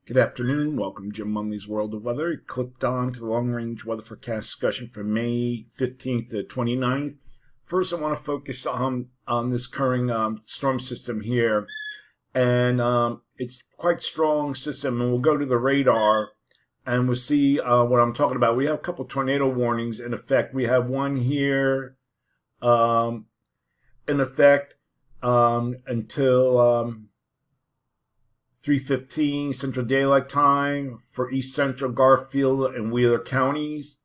Good afternoon. Welcome to Jim Munley's World of Weather. You clicked on to the long-range weather forecast discussion for May 15th to 29th. First, I want to focus on this current storm system here. And it's quite strong system. And we'll go to the radar and we'll see what I'm talking about. We have a couple tornado warnings in effect. We have one here in effect until 3:15 Central Daylight Time for East Central, Garfield, and Wheeler counties.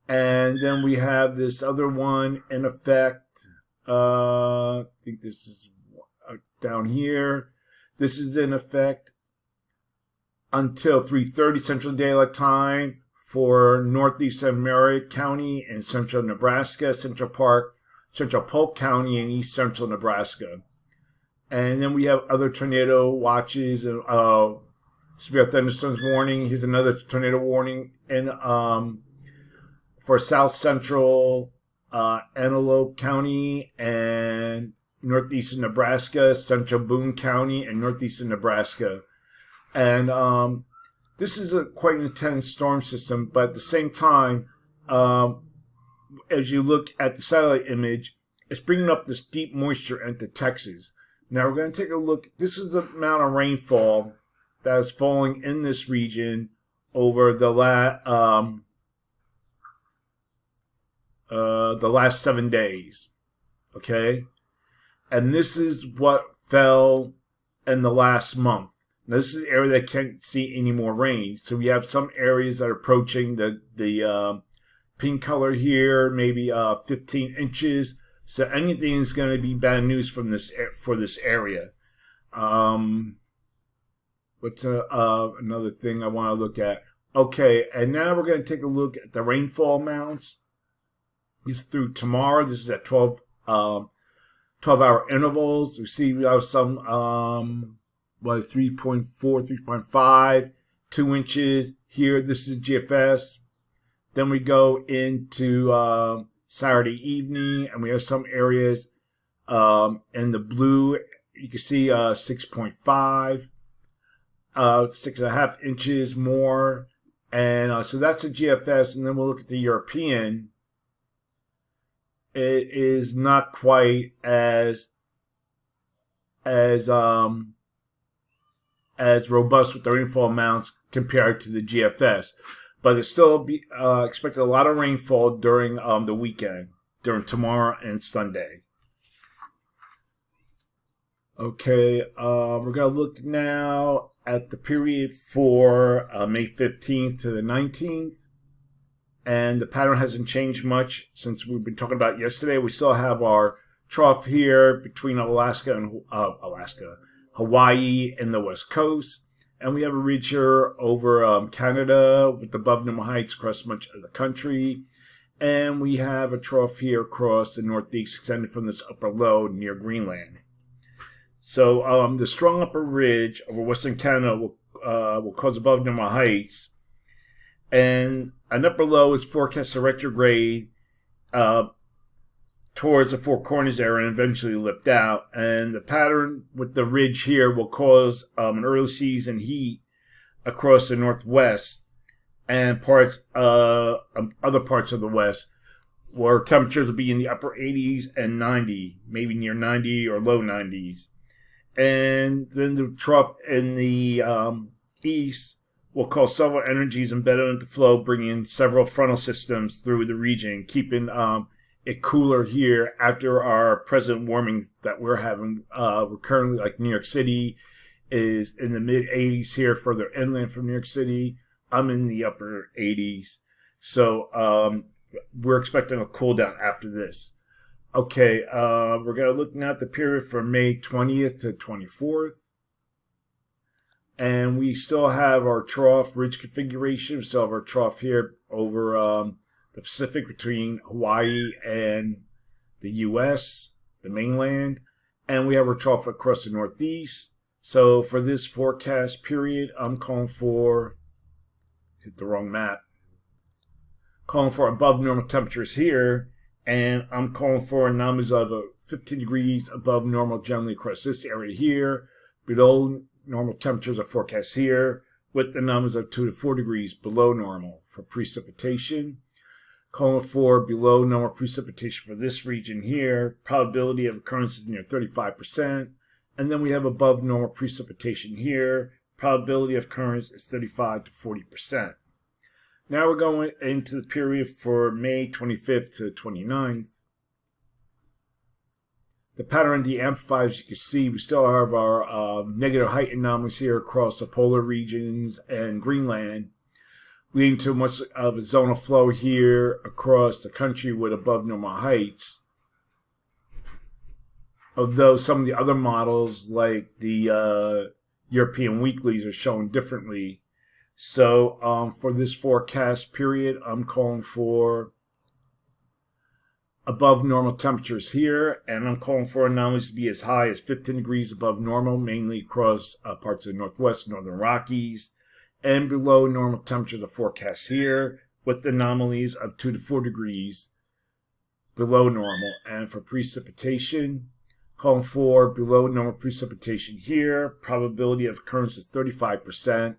And then we have this other one in effect. I think this is down here. This is in effect until 3:30 Central Daylight Time for Northeast Marion County and Central Nebraska, Central Polk County, and East Central Nebraska. And then we have other tornado watches and severe thunderstorms warning. Here's another tornado warning in for South Central Antelope County and northeastern Nebraska, Central Boone County, and northeastern Nebraska. And this is a quite intense storm system, but at the same time, as you look at the satellite image, it's bringing up this deep moisture into Texas. Now we're going to take a look. This is the amount of rainfall that is falling in this region over the last 7 days. Okay, and this is what fell in the last month. Now this is an area that can't see any more rain. So we have some areas that are approaching the pink color here, maybe 15 inches. So anything is going to be bad news from for this area. What's another thing I want to look at? Okay, and now we're going to take a look at the rainfall amounts. This is through tomorrow. This is at 12-hour intervals. We see we have some 3.4, 3.5, 2 inches here. This is GFS. Then we go into Saturday evening, and we have some areas in the blue. You can see 6.5, 6.5 inches more, and so that's the GFS. And then we'll look at the European. It is not quite as robust with the rainfall amounts compared to the GFS. But it's still expected a lot of rainfall during the weekend, during tomorrow and Sunday. Okay, we're going to look now at the period for May 15th to the 19th. And the pattern hasn't changed much since we've been talking about yesterday. We still have our trough here between Hawaii and the West Coast. And we have a ridge here over Canada with above normal heights across much of the country. And we have a trough here across the northeast extended from this upper low near Greenland. So the strong upper ridge over western Canada will cause above normal heights. And an upper low is forecast to retrograde towards the Four Corners area and eventually lift out. And the pattern with the ridge here will cause an early season heat across the northwest and other parts of the west, where temperatures will be in the upper 80s and 90, maybe near 90 or low 90s. And then the trough in the east will cause several energies embedded into flow, bringing several frontal systems through the region, keeping it cooler here after our present warming that we're having. We're currently, like New York City is in the mid 80s here, further inland from New York City. I'm in the upper 80s. So we're expecting a cool down after this. Okay, we're going to look now at the period from May 20th to 24th. And we still have our trough ridge configuration. We still have our trough here over the Pacific between Hawaii and the U.S., the mainland. And we have our trough across the Northeast. So for this forecast period, I'm calling for, hit the wrong map, calling for above normal temperatures here And I'm calling for anomalies of 15 degrees above normal generally across this area here. Below normal temperatures are forecast here, with anomalies of 2 to 4 degrees below normal for precipitation. Calling for below normal precipitation for this region here. Probability of occurrence is near 35%. And then we have above normal precipitation here. Probability of occurrence is 35 to 40%. Now we're going into the period for May 25th to 29th. The pattern de-amplifies, as you can see, we still have our negative height anomalies here across the polar regions and Greenland, leading to much of a zonal flow here across the country with above normal heights. Although some of the other models, like the European weeklies, are showing differently. So for this forecast period, I'm calling for above normal temperatures here, and I'm calling for anomalies to be as high as 15 degrees above normal, mainly across parts of the Northwest, Northern Rockies, and below normal temperatures are forecast here, with anomalies of 2 to 4 degrees below normal. And for precipitation, calling for below normal precipitation here, probability of occurrence is 35%,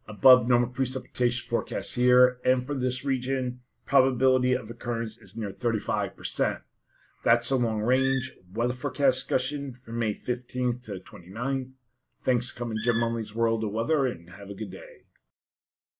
above normal precipitation forecast here, and for this region, probability of occurrence is near 35%. That's a long range weather forecast discussion from May 15th to 29th. Thanks for coming to Jim Munley's World of Weather, and have a good day.